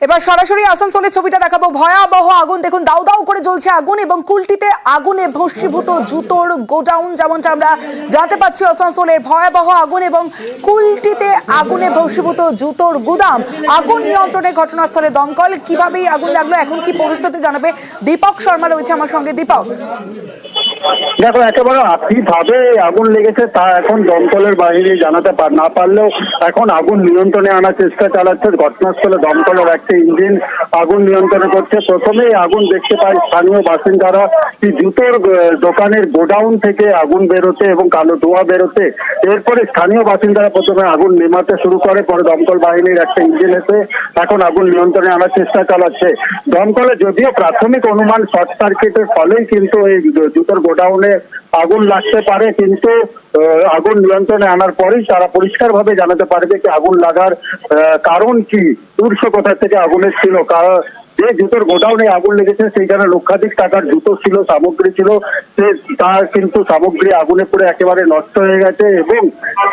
এবার সরাসরি আসানসোলের ছবিটা দেখাবো। ভয়াবহ আগুন, দেখুন দাউ দাউ করে জ্বলছে আগুন এবং কুলটিতে আগুনে ভস্মীভূত জুতোর গোডাউন, যেমনটা আমরা জানতে পাচ্ছি আসানসোলের ভয়াবহ আগুন এবং কুলটিতে আগুনে ভস্মীভূত জুতোর গুদাম। আগুন নিয়ন্ত্রণে ঘটনাস্থলে দমকল। কিভাবে আগুন লাগলো, এখন কি পরিস্থিতি জানাবে দীপক শর্মা রয়েছে আমার সঙ্গে। দীপক, দেখো, একেবারে কিভাবে আগুন লেগেছে তা এখন দমকলের বাহিনী জানাতে না পারলেও এখন আগুন নিয়ন্ত্রণে আনার চেষ্টা চালাচ্ছে ঘটনাস্থলে দমকলের একটা ইঞ্জিন আগুন নিয়ন্ত্রণ করছে। প্রথমেই আগুন দেখতে পায় স্থানীয় বাসিন্দারা কি জুতোর দোকানের গোডাউন থেকে আগুন বেরোতে এবং কালো ধোঁয়া বেরোতে। এরপরে স্থানীয় বাসিন্দারা প্রথমে আগুন নেভাতে শুরু করে, পরে দমকল বাহিনীর একটা ইঞ্জিন এসে এখন আগুন নিয়ন্ত্রণে আনার চেষ্টা চালাচ্ছে। দমকলে যদিও প্রাথমিক অনুমান শর্ট সার্কিটের ফলেই কিন্তু এই জুতোর গোডাউনে আগুন লাগতে পারে, কিন্তু আগুন নিয়ন্ত্রণে আনার পরেই তারা পরিষ্কারভাবে জানাতে পারবে যে আগুন লাগার কারণ কি, উৎস কোথা থেকে আগুনের ছিল। যে জুতোর গোডাউনে আগুন লেগেছে সেইখানে লক্ষাধিক টাকার জুতো ছিল, সামগ্রী ছিল, তার কিন্তু সামগ্রী আগুনে পুড়ে একেবারে নষ্ট হয়ে গেছে এবং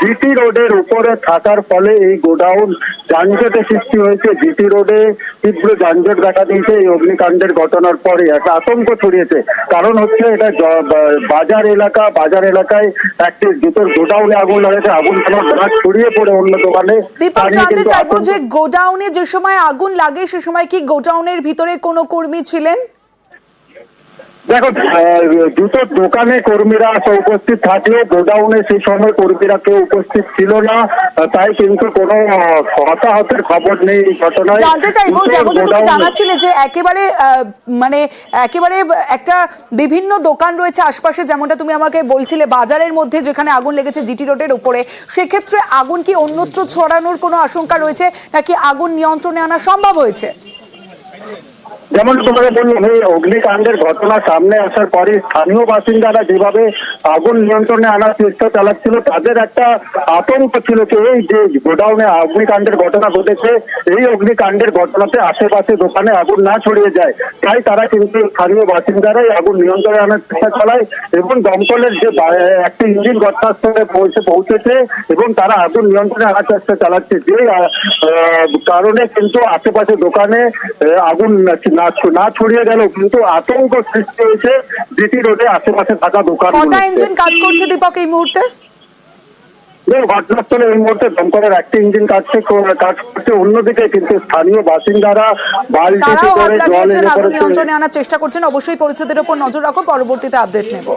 জিটি রোডের উপরে থাকার ফলে এই গোডাউন যানজটের সৃষ্টি হয়েছে। জিটি রোডে তীব্র যানজট দেখা দিয়েছে এই অগ্নিকাণ্ডের ঘটনার পরে। একটা আতঙ্ক ছড়িয়েছে, কারণ হচ্ছে এটা বাজার এলাকায় একটি জুতোর গোডাউনে আগুন লাগেছে। আগুন ছড়িয়ে পড়ে অন্য দোকানে। দীপক, জানতে চাইবো যে গোডাউনে যে সময় আগুন লাগে সে সময় কি গোডাউনের ভিতরে কোনো কর্মী ছিলেন? দেখো, জুতোর দোকানে কর্মীরা উপস্থিত থাকলেও গোডাউনে সেই সময় কর্মীরা কেউ উপস্থিত ছিল না, তাই কিন্তু কোনো হতাহতের খবর নেই এই ঘটনায়। জানতে চাইবো, যেমনটা তুমি জানাচ্ছিলে যে একেবারে একটা বিভিন্ন দোকান রয়েছে আশপাশে, যেমনটা তুমি আমাকে বলছিলে বাজারের মধ্যে যেখানে আগুন লেগেছে জিটি রোডের উপরে, সেক্ষেত্রে আগুন কি অন্যত্র ছড়ানোর কোনো আশঙ্কা রয়েছে নাকি আগুন নিয়ন্ত্রণে আনা সম্ভব হয়েছে? যেমন তোমাকে বললাম, এই অগ্নিকাণ্ডের ঘটনা সামনে আসার পরে স্থানীয় বাসিন্দারা যেভাবে আগুন নিয়ন্ত্রণে আনার চেষ্টা চালাচ্ছিল, তাদের একটা আতঙ্ক ছিল যে এই যে গোডাউনে অগ্নিকাণ্ডের ঘটনা ঘটেছে, এই অগ্নিকাণ্ডের ঘটনাতে আশেপাশে দোকানে আগুন না ছড়িয়ে যায়। তাই তারা কিন্তু স্থানীয় বাসিন্দারাই আগুন নিয়ন্ত্রণে আনার চেষ্টা চালায় এবং দমকলের যে একটা ইঞ্জিন ঘটনাস্থলে পৌঁছেছে এবং তারা আগুন নিয়ন্ত্রণে আনার চেষ্টা চালাচ্ছে। যে কারণে কিন্তু আশেপাশে দোকানে আগুন না ছড়িয়ে গেল, কিন্তু আতঙ্ক সৃষ্টি হয়েছে জিটি রোডে আশেপাশে থাকা দোকান। কটা ইঞ্জিন কাজ করছে দীপক এই মুহূর্তে? ঘটনাস্থলে এই মুহূর্তে দমকলের একটা ইঞ্জিন কাজ করছে, অন্যদিকে কিন্তু স্থানীয় বাসিন্দারা বালতিতে করে জল আগুন নিয়ন্ত্রণে আনার চেষ্টা করছেন। অবশ্যই পরিস্থিতির উপর নজর রাখো, পরবর্তীতে আপডেট নেব।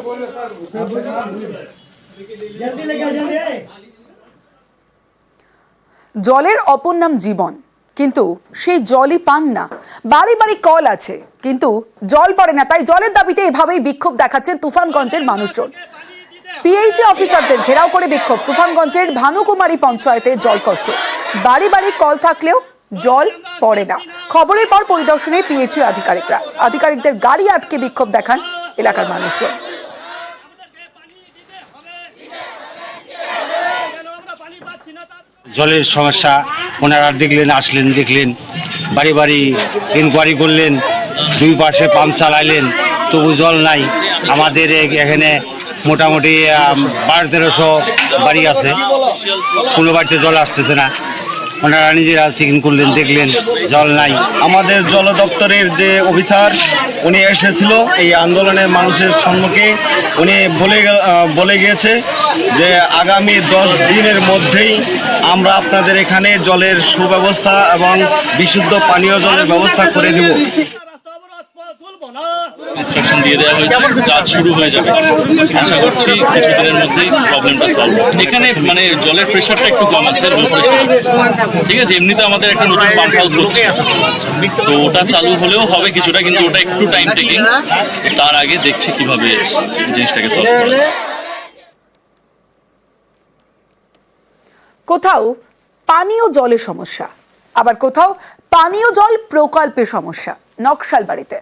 জলের অপর নাম জীবন, কিন্তু সেই জলই পান না। বাড়ি বাড়ি কল আছে কিন্তু জল পড়ে না, তাই জলের দাবিতে এভাবেই বিক্ষোভ দেখাচ্ছেন তুফানগঞ্জের মানুষজন। পিএইচই অফিসারদের ঘেরাও করে বিক্ষোভ। তুফানগঞ্জের ভানুকুমারী পঞ্চায়েতে জল কষ্ট, বাড়ি বাড়ি কল থাকলেও জল পড়ে না। খবরের পর পরিদর্শনে পিএইচই আধিকারিকদের গাড়ি আটকে বিক্ষোভ দেখান এলাকার মানুষজন। জলের সমস্যা ওনারা দেখলেন, বাড়ি বাড়ি ইনকোয়ারি করলেন, দুই পাশে পাম্প চালাইলেন, তবু জল নাই। আমাদের এখানে মোটামুটি 1200-1300 বাড়ি আছে, কোনো বাড়িতে জল আসতেছে না। ওনারা নিজেরা চেকিং করলেন, দেখলেন জল নাই। আমাদের জল দপ্তরের যে অফিসার উনি এসেছিল এই আন্দোলনের মানুষের সম্মুখে, উনি বলে গিয়েছে যে আগামী 10 দিনের মধ্যেই আমরা আপনাদের এখানে জলের সুব্যবস্থা এবং বিশুদ্ধ পানীয় জলের ব্যবস্থা করে দেব। ইনস্ট্রাকশন দিয়ে দেওয়া হয়েছে, কাজ শুরু হয়ে যাবে। আশা করছি কিছুদিনের মধ্যেই প্রবলেমটা সলভ হবে। এখানে মানে জলের প্রেশারটা একটু কম আছে, লো প্রেশার আছে, ঠিক আছে। এমনিতে আমাদের একটা নতুন পাম্প হাউস হচ্ছে, তো ওটা চালু হলেও হবে কিছুটা, কিন্তু ওটা একটু টাইম টেকিং। তার আগে দেখছি কিভাবে জিনিসটাকে সলভ করা যায়। কোথাও পানীয় জলের সমস্যা, আবার কোথাও পানীয় জল প্রকল্পের সমস্যা। নকশালবাড়িতে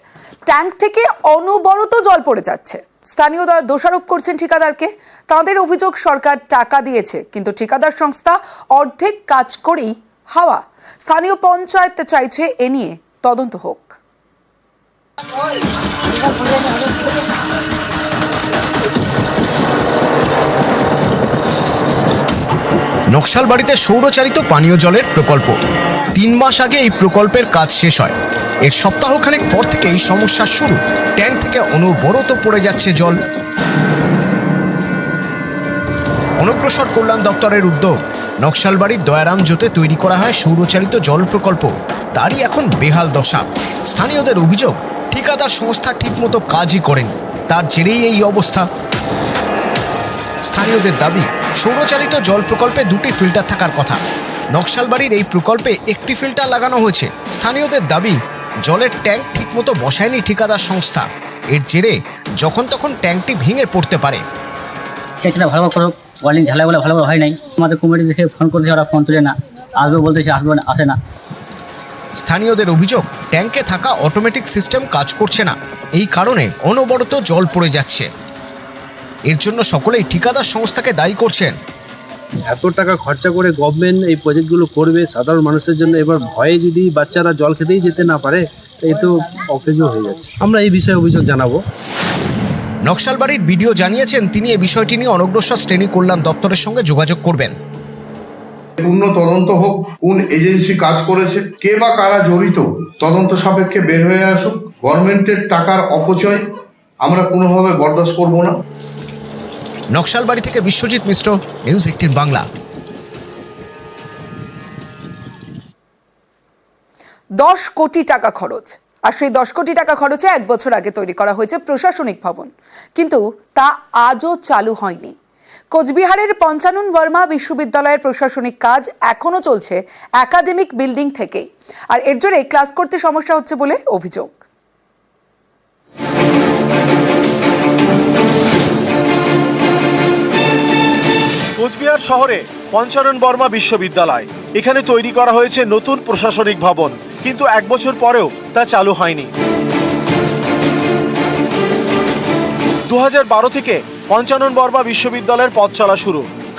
ট্যাঙ্ক থেকে অনবরত জল পড়ে যাচ্ছে। স্থানীয়রা দোষারোপ করছেন ঠিকাদারকে। তাদের অভিযোগ সরকার টাকা দিয়েছে, কিন্তু ঠিকাদার সংস্থা অর্ধেক কাজ করেই হাওয়া। স্থানীয় পঞ্চায়েত চাইছে এ নিয়ে তদন্ত হোক। নকশালবাড়িতে সৌরচালিত পানীয় জলের প্রকল্প 3 মাস আগে এই প্রকল্পের কাজ শেষ হয়। এর সপ্তাহখানেক পর থেকেই সমস্যা শুরু। ট্যাঙ্ক থেকে অনবরত পড়ে যাচ্ছে জল। অনগ্রসর কল্যাণ দপ্তরের উদ্যোগ নকশালবাড়ির দয়ারাম জোতে তৈরি করা হয় সৌরচালিত জল প্রকল্প। তারই এখন বেহাল দশা। স্থানীয়দের অভিযোগ, ঠিকাদার সংস্থা ঠিকমতো কাজই করেন, তার জেরেই এই অবস্থা। স্থানীয়দের দাবি, সৌরচালিত জল প্রকল্পে 2টি ফিল্টার থাকার কথা। নকশালবাড়ির এই প্রকল্পে 1টি ফিল্টার লাগানো হয়েছে। স্থানীয়দের দাবি, জলের ট্যাঙ্ক ঠিকমতো বসায়নি ঠিকাদার সংস্থা। এর জেরে যখন তখন ট্যাঙ্কটি ভেঙে পড়তে পারে। ভালো করো, ওয়ার্লিং ঝালাইগুলো ভালো করে হয় নাই। আমাদের কমিটি দেখে ফোন করতেছে, ওরা ফোন তুলে না, আসবে বলতেছে, আসবে না, আসে না। স্থানীয়দের অভিযোগ, ট্যাঙ্কে থাকা অটোমেটিক সিস্টেম কাজ করছে না। এই কারণে অনবরত জল পড়ে যাচ্ছে। এর জন্য সকলেই ঠিকাদার সংস্থাকে দায়ী করছেন। এত টাকা খরচা করে গভর্নমেন্ট এই প্রজেক্টগুলো করবে সাধারণ মানুষের জন্য, এবার ভয়ে যদি বাচ্চারা জল খেতেই যেতে না পারে, এই তো অকেজো হয়ে যাচ্ছে। আমরা এই বিষয়ে অভিযোগ জানাবো। নকশালবাড়ির বিডিও জানিয়েছেন তিনি এই বিষয়টি নিয়ে অনগ্রসর শ্রেণী কল্যাণ দপ্তরের সঙ্গে যোগাযোগ করবেন। পূর্ণ তদন্ত হোক, কোন এজেন্সি কাজ করেছে, কে বা কারা জড়িত, তদন্ত সাপেক্ষে বের হয়ে আসুক। গভর্নমেন্টের টাকার অপচয় আমরা কোনোভাবে বরদাস্ত করব না। নকশালবাড়ি থেকে বিশ্বজিৎ মিশ্র, নিউজ 18 বাংলা। 10 কোটি টাকা খরচ, আর সেই 10 কোটি টাকা খরচে 1 বছর আগে তৈরি করা হয়েছে প্রশাসনিক ভবন, কিন্তু তা আজও চালু হয়নি। কোচবিহারের পঞ্চানন বর্মা বিশ্ববিদ্যালয়ের প্রশাসনিক কাজ এখনো চলছে একাডেমিক বিল্ডিং থেকেই, আর এর জন্য ক্লাস করতে সমস্যা হচ্ছে বলে অভিযোগ। কোচবিহার শহরে পঞ্চানন বর্মা বিশ্ববিদ্যালয়, এখানে তৈরি করা হয়েছে নতুন প্রশাসনিক ভবন, কিন্তু 1 বছর পরেও তা চালু হয়নি। 2012 থেকে পঞ্চানন বর্মা বিশ্ববিদ্যালয়ের পথ চলা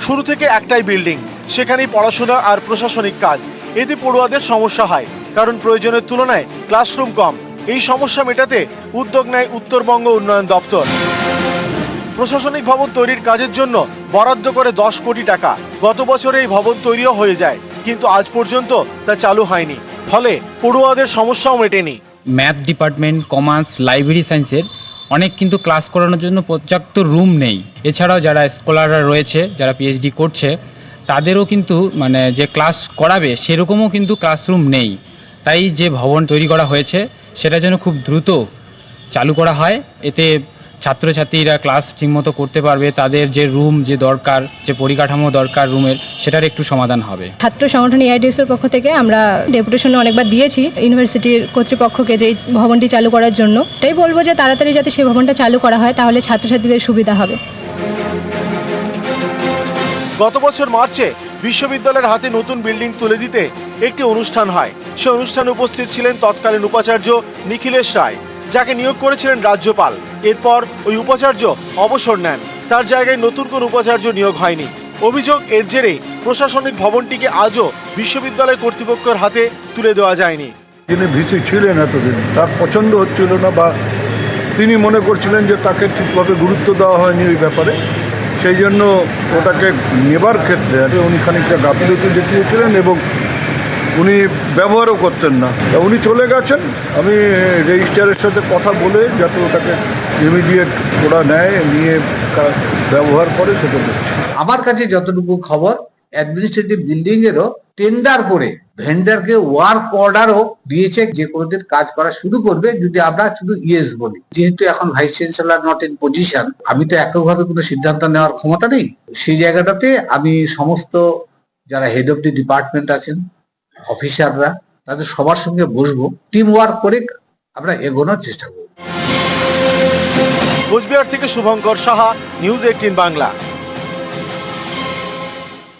শুরু থেকে একটাই বিল্ডিং, সেখানেই পড়াশোনা আর প্রশাসনিক কাজ। এতে পড়ুয়াদের সমস্যা হয়, কারণ প্রয়োজনের তুলনায় ক্লাসরুম কম। এই সমস্যা মেটাতে উদ্যোগ নেয় উত্তরবঙ্গ উন্নয়ন দপ্তর। প্রশাসনিক ভবন তৈরির কাজের জন্য বরাদ্দ করে 10 কোটি টাকা। গত বছরে এই ভবন তৈরিও হয়ে যায়, কিন্তু আজ পর্যন্ত তা চালু হয়নি, ফলে পড়ুয়াদের সমস্যাও মেটেনি। ম্যাথ ডিপার্টমেন্ট, কমার্স, লাইব্রেরি সায়েন্সের অনেক কিন্তু ক্লাস করানোর জন্য পর্যাপ্ত রুম নেই। এছাড়াও যারা স্কলাররা রয়েছে, যারা পিএইচডি করছে, তাদেরও কিন্তু যে ক্লাস করাবে সেরকমও কিন্তু ক্লাসরুম নেই। তাই যে ভবন তৈরি করা হয়েছে সেটা যেন খুব দ্রুত চালু করা হয়। এতে ছাত্রছাত্রীরা ক্লাস ঠিকমতো করতে পারবে, তাদের যে রুম যে দরকার, যে পরিকাঠামো দরকার রুমের, সেটার একটু সমাধান হবে। ছাত্র সংগঠন এআইডিএসের পক্ষ থেকে আমরা ডেপুটেশন অনেকবার দিয়েছি ইউনিভার্সিটির কর্তৃপক্ষকে যে এই ভবনটি চালু করার জন্য। তাই বলবো যে তাড়াতাড়ি যাতে সেই ভবনটা চালু করা হয়, তাহলে ছাত্রছাত্রীদের সুবিধা হবে। গত বছর মার্চে বিশ্ববিদ্যালয়ের হাতে নতুন বিল্ডিং তুলে দিতে একটি অনুষ্ঠান হয়। সে অনুষ্ঠানে উপস্থিত ছিলেন তৎকালীন উপাচার্য নিখিলেশ রায়, যাকে নিয়োগ করেছিলেন রাজ্যপাল। এরপর ওই উপাচার্য অবসর নেন, তার জায়গায় নতুন কোন উপাচার্য নিয়োগ হয়নি। অভিযোগ, এর জেরে প্রশাসনিক ভবনটিকে আজও বিশ্ববিদ্যালয় কর্তৃপক্ষের হাতে তুলে দেওয়া যায়নি। যিনি ভিসি ছিলেন এতদিন, তার পছন্দ হচ্ছিল না, বা তিনি মনে করছিলেন যে তাকে ঠিকভাবে গুরুত্ব দেওয়া হয়নি ওই ব্যাপারে। সেই জন্য ওটাকে নেবার ক্ষেত্রে উনি খানিকটা গাফিলতি দেখিয়েছিলেন এবং উনি ব্যবহারও করতেন না। উনি চলে গেছেন। আমি রেজিস্ট্রারের সাথে কথা বলে যাতে ওটাকে ইমিডিয়েট ওরা নেয়, নিয়ে ব্যবহার করে, সেটা দেখছি। আমার কাছে যতটুকু খবর, অ্যাডমিনিস্ট্রেটিভ বিল্ডিং এরও টেন্ডার করে ভেন্ডারকে ওয়ার্ক অর্ডারও দিয়েছে, যে কোনোদিন কাজ করা শুরু করবে যদি আমরা শুধু ইয়েস বলি। যেহেতু এখন vice chancellor not in position, আমি তো এককভাবে কোনো সিদ্ধান্ত নেওয়ার ক্ষমতা নেই। সেই জায়গাটাতে আমি সমস্ত যারা হেড অফ দি ডিপার্টমেন্ট আছেন, অফিসাররা, তাদের সবার সঙ্গে বসবো, টিম ওয়ার্ক করে আমরা এগোনোর চেষ্টা করব। কোচবিহার থেকে শুভঙ্কর সাহা, নিউজ 18 বাংলা।